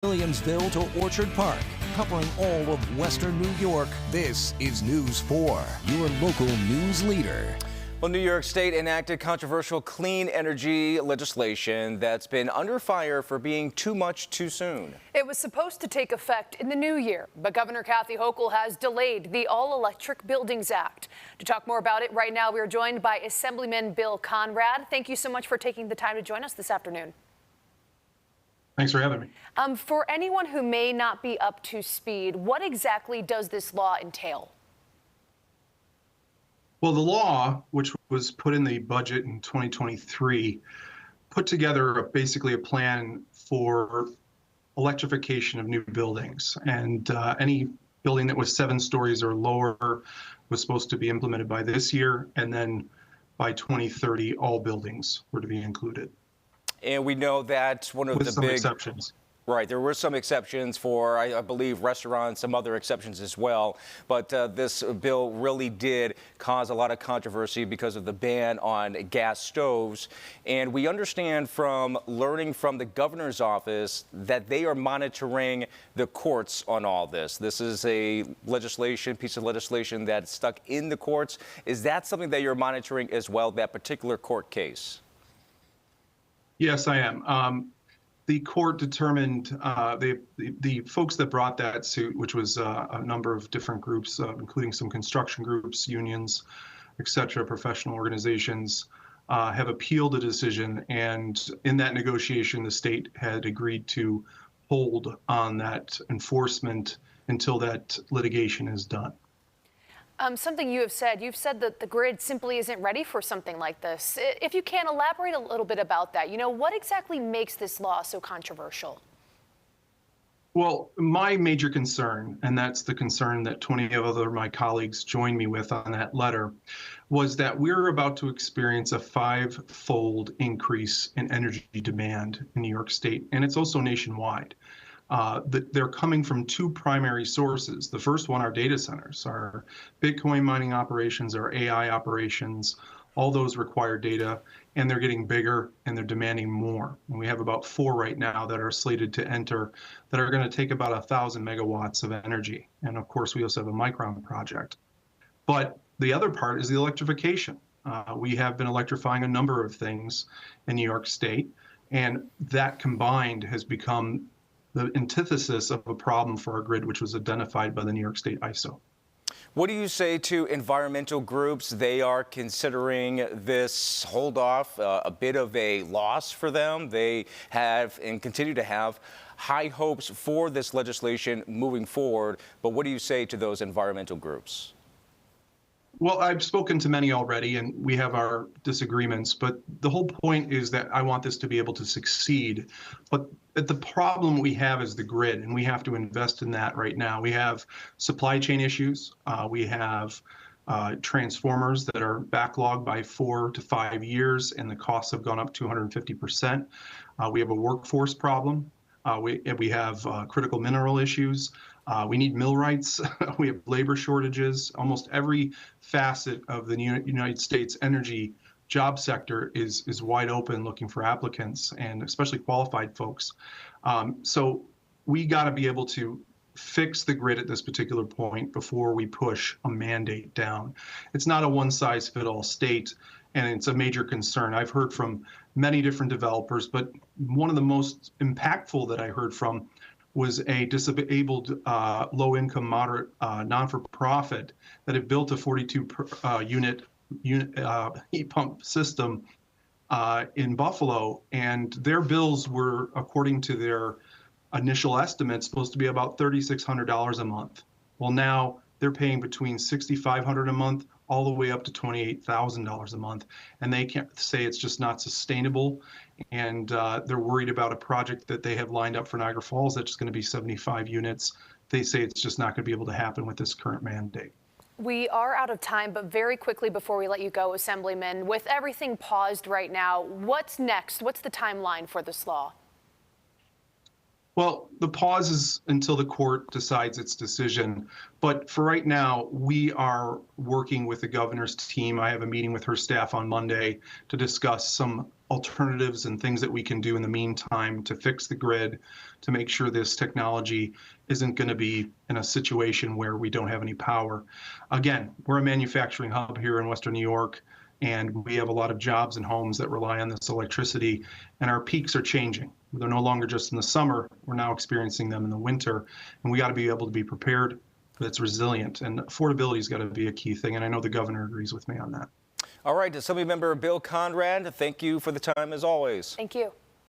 Williamsville to Orchard Park, covering all of Western New York. This is News 4, your local news leader. Well, New York State enacted controversial clean energy legislation that's been under fire for being too much too soon. It was supposed to take effect in the new year, but Governor Kathy Hochul has delayed the All-Electric Buildings Act. To talk more about it right now, we are joined by Assemblyman Bill Conrad. Thank you so much for taking the time to join us this afternoon. Thanks for having me. For anyone who may not be up to speed, what exactly does this law entail? Well, the law, which was put in the budget in 2023, put together basically a plan for electrification of new buildings. And any building that was 7 stories or lower was supposed to be implemented by this year. And then by 2030, all buildings were to be included. And we know that one of the big exceptions. Right, there were some exceptions for, I believe, restaurants, some other exceptions as well. But this bill really did cause a lot of controversy because of the ban on gas stoves. And we understand from learning from the governor's office that they are monitoring the courts on all this. This is a piece of legislation that's stuck in the courts. Is that something that you're monitoring as well, that particular court case? Yes, I am. The court determined, the folks that brought that suit, which was a number of different groups, including some construction groups, unions, et cetera, professional organizations, have appealed the decision. And in that negotiation, the state had agreed to hold on that enforcement until that litigation is done. Something you've said that the grid simply isn't ready for something like this. If you can elaborate a little bit about that, what exactly makes this law so controversial? Well, my major concern, and that's the concern that 20 of my colleagues joined me with on that letter, was that we're about to experience a 5-fold increase in energy demand in New York State, and it's also nationwide. They're coming from 2 primary sources. The first one are data centers, our Bitcoin mining operations, our AI operations. All those require data, and they're getting bigger and they're demanding more. And we have about 4 right now that are slated to enter that are going to take about 1,000 megawatts of energy. And of course, we also have a Micron project. But the other part is the electrification. We have been electrifying a number of things in New York State, and that combined has become the antithesis of a problem for our grid, which was identified by the New York State ISO. What do you say to environmental groups? They are considering this hold off a bit of a loss for them. They have and continue to have high hopes for this legislation moving forward. But what do you say to those environmental groups? Well, I've spoken to many already, and we have our disagreements, but the whole point is that I want this to be able to succeed. But the problem we have is the grid, and we have to invest in that right now. We have supply chain issues. We have transformers that are backlogged by 4 to 5 years, and the costs have gone up 250%. We have a workforce problem. We have critical mineral issues. We need mill rights. We have labor shortages. Almost every facet of the United States energy job sector is wide open looking for applicants, and especially qualified folks. So we got to be able to fix the grid at this particular point before we push a mandate down. It's not a one-size-fits-all state, and it's a major concern. I've heard from many different developers, but one of the most impactful that I heard from was a disabled, low-income, moderate, non-for-profit that had built a 42-unit heat pump system in Buffalo, and their bills were, according to their initial estimates, supposed to be about $3,600 a month. Well, now they're paying between $6,500 a month all the way up to $28,000 a month, and they can't say it's just not sustainable. And they're worried about a project that they have lined up for Niagara Falls that's going to be 75 units. They say it's just not going to be able to happen with this current mandate. We are out of time, but very quickly before we let you go, Assemblyman, with everything paused right now, what's next? What's the timeline for this law? Well, the pause is until the court decides its decision. But for right now, we are working with the governor's team. I have a meeting with her staff on Monday to discuss some alternatives and things that we can do in the meantime to fix the grid, to make sure this technology isn't going to be in a situation where we don't have any power. Again, we're a manufacturing hub here in Western New York, and we have a lot of jobs and homes that rely on this electricity, and our peaks are changing. They're no longer just in the summer, we're now experiencing them in the winter, and we got to be able to be prepared that's resilient, and affordability has got to be a key thing, and I know the governor agrees with me on that. All right, Assemblymember Bill Conrad, thank you for the time as always. Thank you.